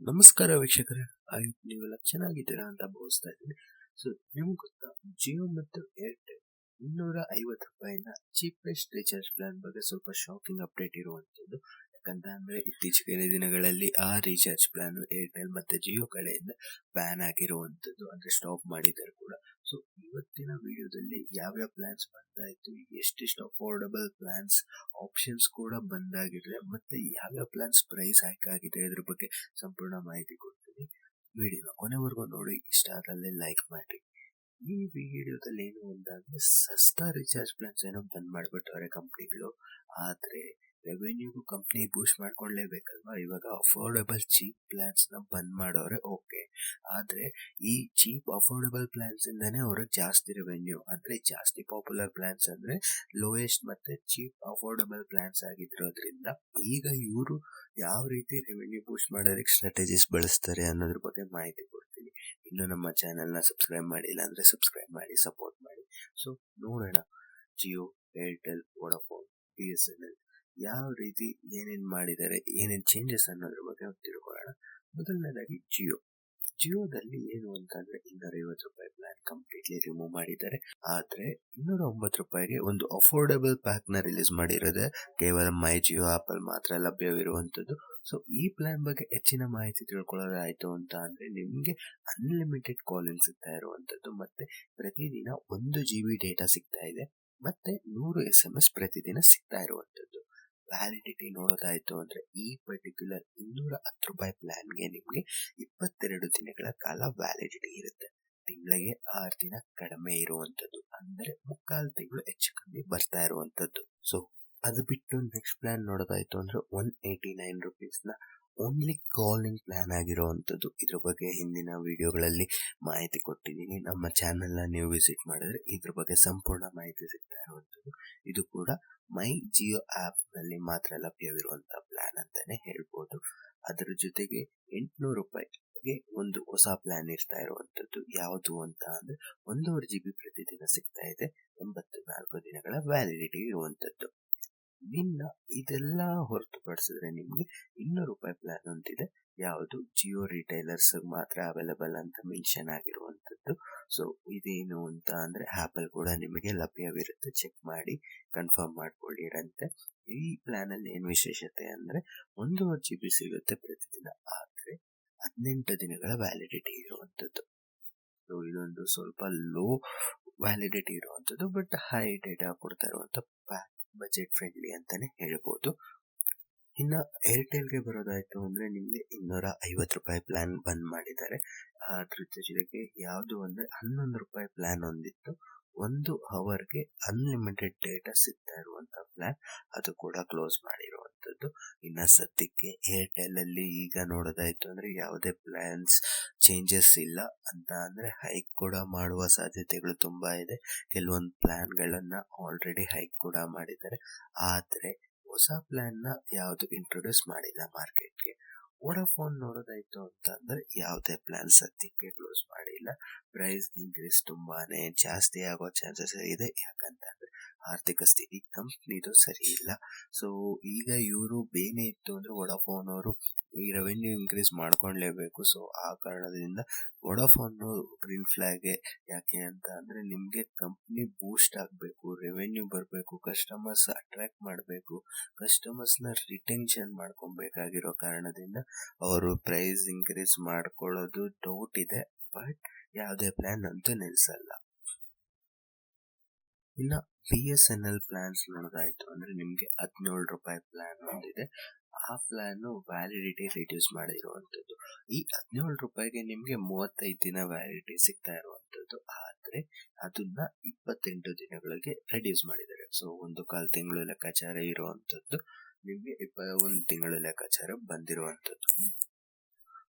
ನಮಸ್ಕಾರ ವೀಕ್ಷಕರೇ, ನೀವೆಲ್ಲ ಚೆನ್ನಾಗಿದ್ದೀರಾ ಅಂತ ಭಾವಿಸ್ತಾ ಇದ್ದೀನಿ. ಸೊ ನಿಮ್ಗೆ ಗೊತ್ತಾ, ಜಿಯೋ ಮತ್ತು ಏರ್ಟೆಲ್ ₹250 ಚೀಪೆಸ್ಟ್ ರೀಚಾರ್ಜ್ ಪ್ಲಾನ್ ಬಗ್ಗೆ ಸ್ವಲ್ಪ ಶಾಕಿಂಗ್ ಅಪ್ಡೇಟ್ ಇರುವಂತದ್ದು. ಯಾಕಂತಂದ್ರೆ ಇತ್ತೀಚಿನ ದಿನಗಳಲ್ಲಿ ಆ ರೀಚಾರ್ಜ್ ಪ್ಲಾನ್ ಏರ್ಟೆಲ್ ಮತ್ತೆ ಜಿಯೋ ಕಡೆಯಿಂದ ಬ್ಯಾನ್ ಆಗಿರುವಂತದ್ದು, ಅಂದ್ರೆ ಸ್ಟಾಪ್ ಮಾಡಿದ್ದಾರೆ ಕೂಡ. ಸೊ ಇವತ್ತಿನ ವಿಡಿಯೋದಲ್ಲಿ ಯಾವ್ಯಾವ ಪ್ಲಾನ್ಸ್ ಬಂದಾಯ್ತು, ಎಷ್ಟೆಷ್ಟು ಅಫೋರ್ಡಬಲ್ ಪ್ಲಾನ್ಸ್ ಆಪ್ಷನ್ಸ್ ಕೂಡ ಬಂದಾಗಿದೆ, ಮತ್ತೆ ಯಾವ್ಯಾವ ಪ್ಲಾನ್ಸ್ ಪ್ರೈಸ್ ಹೈಕ್ ಆಗಿದೆ ಇದ್ರ ಬಗ್ಗೆ ಸಂಪೂರ್ಣ ಮಾಹಿತಿ ಕೊಡ್ತೀನಿ. ವಿಡಿಯೋನ ಕೊನೆವರೆಗೂ ನೋಡಿ, ಇಷ್ಟ ಆದಲ್ಲಿ ಲೈಕ್ ಮಾಡಿ. ಈ ವಿಡಿಯೋದಲ್ಲಿ ಏನು ಅಂತಂದ್ರೆ, ಸಸ್ತಾ ರಿಚಾರ್ಜ್ ಪ್ಲಾನ್ಸ್ ಏನೋ ಬಂದ್ ಮಾಡ್ಬಿಟ್ಟವ್ರೆ ಕಂಪ್ನಿಗಳು. ಆದ್ರೆ ರೆವೆನ್ಯೂಗೂ ಕಂಪ್ನಿ ಬೂಸ್ಟ್ ಮಾಡ್ಕೊಳ್ಳೇಬೇಕಲ್ವಾ. ಇವಾಗ ಅಫೋರ್ಡಬಲ್ ಚೀಪ್ ಪ್ಲಾನ್ಸ್ ನ ಬಂದ್ ಮಾಡೋರೆ, ಓಕೆ. ಆದ್ರೆ ಈ ಚೀಪ್ ಅಫೋರ್ಡಬಲ್ ಪ್ಲಾನ್ಸ್ ಇಂದಾನೆ ಅವ್ರಿಗೆ ಜಾಸ್ತಿ ರೆವೆನ್ಯೂ, ಅಂದ್ರೆ ಜಾಸ್ತಿ ಪಾಪ್ಯುಲರ್ ಪ್ಲಾನ್ಸ್ ಅಂದ್ರೆ ಲೋಯೆಸ್ಟ್ ಮತ್ತೆ ಚೀಪ್ ಅಫೋರ್ಡಬಲ್ ಪ್ಲಾನ್ಸ್ ಆಗಿರೋದ್ರಿಂದ ಈಗ ಇವರು ಯಾವ ರೀತಿ ರೆವೆನ್ಯೂ ಬೂಸ್ಟ್ ಮಾಡೋದಕ್ಕೆ ಸ್ಟ್ರಾಟಜೀಸ್ ಬಳಸ್ತಾರೆ ಅನ್ನೋದ್ರ ಬಗ್ಗೆ ಮಾಹಿತಿ ಕೊಡ್ತೀನಿ. ಇನ್ನು ನಮ್ಮ ಚಾನೆಲ್ ನ ಸಬ್ಸ್ಕ್ರೈಬ್ ಮಾಡಿಲ್ಲ ಅಂದ್ರೆ ಸಬ್ಸ್ಕ್ರೈಬ್ ಮಾಡಿ, ಸಪೋರ್ಟ್ ಮಾಡಿ. ಸೊ ನೋಡೋಣ, ಜಿಯೋ, ಏರ್ಟೆಲ್, ವೋಡಾಫೋನ್, BSNL ಯಾವ ರೀತಿ ಏನೇನ್ ಮಾಡಿದ್ದಾರೆ, ಏನೇನ್ ಚೇಂಜಸ್ ಅನ್ನೋದ್ರ ಬಗ್ಗೆ ತಿಳ್ಕೊಳ್ಳೋಣ. ಮೊದಲನೇದಾಗಿ ಜಿಯೋದಲ್ಲಿ ಏನು ಅಂತಂದ್ರೆ, ₹250 ಪ್ಲಾನ್ ಕಂಪ್ಲೀಟ್ಲಿ ರಿಮೂವ್ ಮಾಡಿದ್ದಾರೆ. ಆದ್ರೆ ₹209 ಒಂದು ಅಫೋರ್ಡಬಲ್ ಪ್ಯಾಕ್ ನ ರಿಲೀಸ್ ಮಾಡಿರೋದೆ ಕೇವಲ ಮೈ ಜಿಯೋ ಆಪ್ ಅಲ್ಲಿ ಮಾತ್ರ ಲಭ್ಯವಿರುವಂತದ್ದು. ಸೊ ಈ ಪ್ಲಾನ್ ಬಗ್ಗೆ ಹೆಚ್ಚಿನ ಮಾಹಿತಿ ತಿಳ್ಕೊಳ್ಳೋದಾಯ್ತು ಅಂತ ಅಂದ್ರೆ, ನಿಮ್ಗೆ ಅನ್ಲಿಮಿಟೆಡ್ ಕಾಲಿಂಗ್ ಸಿಗ್ತಾ ಇರುವಂತದ್ದು, ಮತ್ತೆ ಪ್ರತಿದಿನ 1 GB ಡೇಟಾ ಸಿಗ್ತಾ ಇದೆ, ಮತ್ತೆ 100 SMS ಪ್ರತಿದಿನ ಸಿಗ್ತಾ ಇರುವಂತದ್ದು. ವ್ಯಾಲಿಡಿಟಿ ನೋಡೋದಾಯ್ತು ಅಂದ್ರೆ, ಈ ಪರ್ಟಿಕ್ಯುಲರ್ ₹210 ಪ್ಲಾನ್ಗೆ ನಿಮ್ಗೆ 22 ದಿನಗಳ ಕಾಲ ವ್ಯಾಲಿಡಿಟಿ ಇರುತ್ತೆ. ತಿಂಗಳಿಗೆ 6 ದಿನ ಕಡಿಮೆ ಇರುವಂತದ್ದು, ಅಂದ್ರೆ 3/4 ತಿಂಗಳು ಹೆಚ್ಚು ಕಮ್ಮಿ ಬರ್ತಾ ಇರುವಂತದ್ದು. ಸೊ ಅದು ಬಿಟ್ಟು ನೆಕ್ಸ್ಟ್ ಪ್ಲಾನ್ ನೋಡೋದಾಯ್ತು ಅಂದ್ರೆ, ₹189 ನ ಓನ್ಲಿ ಕಾಲಿಂಗ್ ಪ್ಲಾನ್ ಆಗಿರುವಂತದ್ದು. ಇದ್ರ ಬಗ್ಗೆ ಹಿಂದಿನ ವಿಡಿಯೋಗಳಲ್ಲಿ ಮಾಹಿತಿ ಕೊಟ್ಟಿದ್ದೀನಿ. ನಮ್ಮ ಚಾನೆಲ್ ನ ನೀವು ವಿಸಿಟ್ ಮಾಡಿದ್ರೆ ಇದ್ರ ಬಗ್ಗೆ ಸಂಪೂರ್ಣ ಮಾಹಿತಿ ಸಿಗ್ತಾ ಇರುವಂತದ್ದು. ಇದು ಕೂಡ ಮೈ ಜಿಯೋ ಆಪ್ ನಲ್ಲಿ ಮಾತ್ರ ಲಭ್ಯವಿರುವಂತಹ ಪ್ಲಾನ್ ಅಂತಾನೆ ಹೇಳ್ಬೋದು. ಅದರ ಜೊತೆಗೆ ₹800ಗೆ ಒಂದು ಹೊಸ ಪ್ಲಾನ್ ಇರ್ತಾ ಇರುವಂತದ್ದು. ಯಾವುದು ಅಂತ ಅಂದ್ರೆ, 1.5 GB ಪ್ರತಿದಿನ ಸಿಗ್ತಾ ಇದೆ, 84 ದಿನಗಳ ವ್ಯಾಲಿಡಿಟಿ ಇರುವಂತದ್ದು. ಇನ್ನ ಇದೆಲ್ಲ ಹೊರತುಪಡಿಸಿದ್ರೆ ನಿಮ್ಗೆ ₹200 ಪ್ಲಾನ್ ಅಂತಿದೆ, ಯಾವುದು ಜಿಯೋ ರಿಟೈಲರ್ಸ್ ಮಾತ್ರ ಅವೈಲಬಲ್ ಅಂತ ಮೆನ್ಷನ್ ಆಗಿರುವಂತದ್ದು. ಸೊ ಇದೇನು ಅಂತ ಅಂದ್ರೆ, ಆಪಲ್ ಕೂಡ ನಿಮಗೆ ಲಭ್ಯವಿರುತ್ತೆ, ಚೆಕ್ ಮಾಡಿ ಕನ್ಫರ್ಮ್ ಮಾಡ್ಕೊಳ್ಳಿರಂತೆ. ಈ ಪ್ಲಾನ್ ಅಲ್ಲಿ ಏನ್ ವಿಶೇಷತೆ ಅಂದ್ರೆ, 1.5 GB ಸಿಗುತ್ತೆ ಪ್ರತಿದಿನ, ಆದ್ರೆ 18 ದಿನಗಳ ವ್ಯಾಲಿಡಿಟಿ ಇರುವಂತದ್ದು. ಸೊ ಇದೊಂದು ಸ್ವಲ್ಪ ಲೋ ವ್ಯಾಲಿಡಿಟಿ ಇರುವಂತದ್ದು, ಬಟ್ ಹೈ ಡೇಟಾ ಕೊಡ್ತಾ ಇರುವಂತ ಬಜೆಟ್ ಫ್ರೆಂಡ್ಲಿ ಅಂತಾನೆ ಹೇಳ್ಬೋದು. ಇನ್ನ ಏರ್ಟೆಲ್ಗೆ ಬರೋದಾಯ್ತು ಅಂದ್ರೆ, ನಿಮ್ಗೆ ₹250 ಪ್ಲಾನ್ ಬಂದ್ ಮಾಡಿದ್ದಾರೆ. ಅದ್ರ ಜೊತೆಗೆ ಯಾವುದು ಅಂದ್ರೆ ₹11 ಪ್ಲಾನ್ ಒಂದಿತ್ತು, 1 ಅವರ್ಗೆ ಅನ್ಲಿಮಿಟೆಡ್ ಡೇಟಾ ಸಿಗ್ತಾ ಇರುವಂತ ಪ್ಲಾನ್, ಅದು ಕೂಡ ಕ್ಲೋಸ್ ಮಾಡಿರುವಂತದ್ದು. ಇನ್ನ ಸದ್ಯಕ್ಕೆ ಏರ್ಟೆಲ್ ಅಲ್ಲಿ ಈಗ ನೋಡೋದಾಯ್ತು ಅಂದ್ರೆ, ಯಾವುದೇ ಪ್ಲಾನ್ಸ್ ಚೇಂಜಸ್ ಇಲ್ಲ ಅಂತ ಅಂದ್ರೆ, ಹೈಕ್ ಕೂಡ ಮಾಡುವ ಸಾಧ್ಯತೆಗಳು ತುಂಬಾ ಇದೆ. ಕೆಲವೊಂದು ಪ್ಲಾನ್ ಗಳನ್ನ ಆಲ್ರೆಡಿ ಹೈಕ್ ಕೂಡ ಮಾಡಿದ್ದಾರೆ, ಆದ್ರೆ ಹೊಸ ಪ್ಲಾನ್ ನ ಯಾವುದು ಇಂಟ್ರೊಡ್ಯೂಸ್ ಮಾಡಿಲ್ಲ ಮಾರ್ಕೆಟ್ಗೆ. ವೋಡಾಫೋನ್ ನೋಡೋದಾಯ್ತು ಅಂತ ಅಂದ್ರೆ, ಯಾವುದೇ ಪ್ಲಾನ್ ಸದ್ಯಕ್ಕೆ ಕ್ಲೋಸ್ ಮಾಡಿಲ್ಲ. ಪ್ರೈಸ್ ಇನ್ಕ್ರೀಸ್ ತುಂಬಾನೇ ಜಾಸ್ತಿ ಆಗೋ ಚಾನ್ಸಸ್ ಇದೆ, ಯಾಕಂತಂದ್ರೆ ಆರ್ಥಿಕ ಸ್ಥಿತಿ ಕಂಪ್ನಿದು ಸರಿ ಇಲ್ಲ. ಸೊ ಈಗ ಇವರು ಬೇನೆ ಇತ್ತು ಅಂದ್ರೆ, ವೋಡಾಫೋನ್ ಅವರು ಈ ರೆವೆನ್ಯೂ ಇನ್ಕ್ರೀಸ್ ಮಾಡ್ಕೊಳ್ಲೇಬೇಕು. ಸೊ ಆ ಕಾರಣದಿಂದ ವೋಡಾಫೋನ್ ಗ್ರೀನ್ ಫ್ಲಾಗ್. ಯಾಕೆ ಅಂತ ಅಂದ್ರೆ, ನಿಮ್ಗೆ ಕಂಪ್ನಿ ಬೂಸ್ಟ್ ಆಗ್ಬೇಕು, ರೆವೆನ್ಯೂ ಬರಬೇಕು, ಕಸ್ಟಮರ್ಸ್ ಅಟ್ರಾಕ್ಟ್ ಮಾಡಬೇಕು, ಕಸ್ಟಮರ್ಸ್ ನ ರಿಟೆನ್ಷನ್ ಮಾಡ್ಕೊಬೇಕಾಗಿರೋ ಕಾರಣದಿಂದ ಅವರು ಪ್ರೈಸ್ ಇನ್ಕ್ರೀಸ್ ಮಾಡ್ಕೊಳ್ಳೋದು ಡೌಟ್ ಇದೆ, ಬಟ್ ಯಾವುದೇ ಪ್ಲಾನ್ ಅಂತೂ ನಿಲ್ಸಲ್ಲ. ಇನ್ನ BSNL ಪ್ಲಾನ್ಸ್ ನೋಡೋದಾಯ್ತು ಅಂದ್ರೆ, ನಿಮ್ಗೆ ₹17 ಪ್ಲಾನ್ ಒಂದಿದೆ. ಆ ಪ್ಲಾನ್ ವ್ಯಾಲಿಡಿಟಿ ರಿಡ್ಯೂಸ್ ಮಾಡಿರುವಂತದ್ದು. ಈ ₹17ಗೆ ನಿಮ್ಗೆ 35 ದಿನ ವ್ಯಾಲಿಡಿಟಿ ಸಿಗ್ತಾ ಇರುವಂತದ್ದು, ಆದ್ರೆ ಅದನ್ನ 28 ದಿನಗಳಿಗೆ ರಿಡ್ಯೂಸ್ ಮಾಡಿದ್ದಾರೆ. ಸೊ 1/4 ತಿಂಗಳು ಲೆಕ್ಕಾಚಾರ ಇರುವಂತದ್ದು, ನಿಮ್ಗೆ 1 ತಿಂಗಳು ಲೆಕ್ಕಾಚಾರ ಬಂದಿರುವಂತದ್ದು.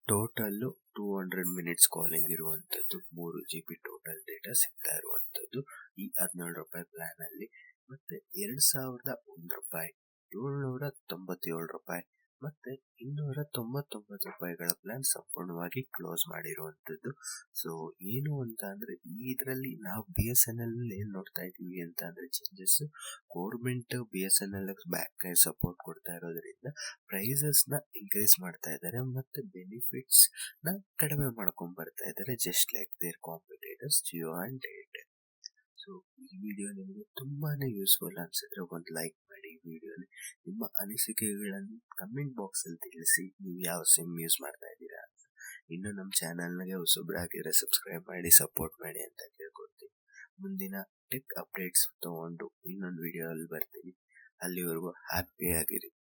ಟೋಟಲ್ 200 ಮಿನಿಟ್ಸ್ ಕಾಲಿಂಗ್ ಇರುವಂತದ್ದು, 3 GB ಟೋಟಲ್ ಡೇಟಾ ಸಿಗ್ತಾ ಇರುವಂತದ್ದು ಈ ₹17 ಪ್ಲಾನ್ ಅಲ್ಲಿ. ಮತ್ತೆ ₹2,001, ₹797, ಮತ್ತೆ ₹299 ಪ್ಲಾನ್ ಸಂಪೂರ್ಣವಾಗಿ ಕ್ಲೋಸ್ ಮಾಡಿರುವಂಥದ್ದು. ಸೊ ಏನು ಅಂತ ಅಂದ್ರೆ ಇದರಲ್ಲಿ ನಾವು BSNL ಏನ್ ನೋಡ್ತಾ ಇದೀವಿ ಅಂತ ಅಂದ್ರೆ changes. Government BSNL back support ಕೊಡ್ತಾ ಇರೋದ್ರಿಂದ ಪ್ರೈಸಸ್ ನ ಇನ್ಕ್ರೀಸ್ ಮಾಡ್ತಾ ಇದ್ದಾರೆ ಮತ್ತೆ ಬೆನಿಫಿಟ್ಸ್ ನ ಕಡಿಮೆ ಮಾಡ್ಕೊಂಡ್ ಬರ್ತಾ ಇದ್ದಾರೆ, just like their competitors Jio and Airtel. So ಈ ವಿಡಿಯೋ ನಿಮಗೆ ತುಂಬಾನೇ ಯೂಸ್ಫುಲ್ ಅನ್ಸಿದ್ರೆ ಒಂದು ಲೈಕ್ ಮಾಡಿ. ವಿಡಿಯೋಲಿ ನಿಮ್ಮ ಅನಿಸಿಕೆಗಳನ್ನು ಕಮೆಂಟ್ ಬಾಕ್ಸ್ ಅಲ್ಲಿ ತಿಳಿಸಿ. ನೀವು ಯಾವ ಸಿಮ್ ಯೂಸ್ ಮಾಡ್ತಾ ಇದ್ದೀರಾ ಅಂತ. ಇನ್ನು ನಮ್ಮ ಚಾನಲ್ಗೆ ಹೊಸಬ್ರಾಗಿದ್ರೆ ಸಬ್ಸ್ಕ್ರೈಬ್ ಮಾಡಿ ಸಪೋರ್ಟ್ ಮಾಡಿ ಅಂತ ಕೇಳ್ಕೊಡ್ತೀನಿ. ಮುಂದಿನ ಟೆಕ್ ಅಪ್ಡೇಟ್ಸ್ ತಗೊಂಡು ಇನ್ನೊಂದು ವಿಡಿಯೋ ಅಲ್ಲಿ ಬರ್ತೀನಿ. ಅಲ್ಲಿವರೆಗೂ ಹ್ಯಾಪಿ ಆಗಿರಿ.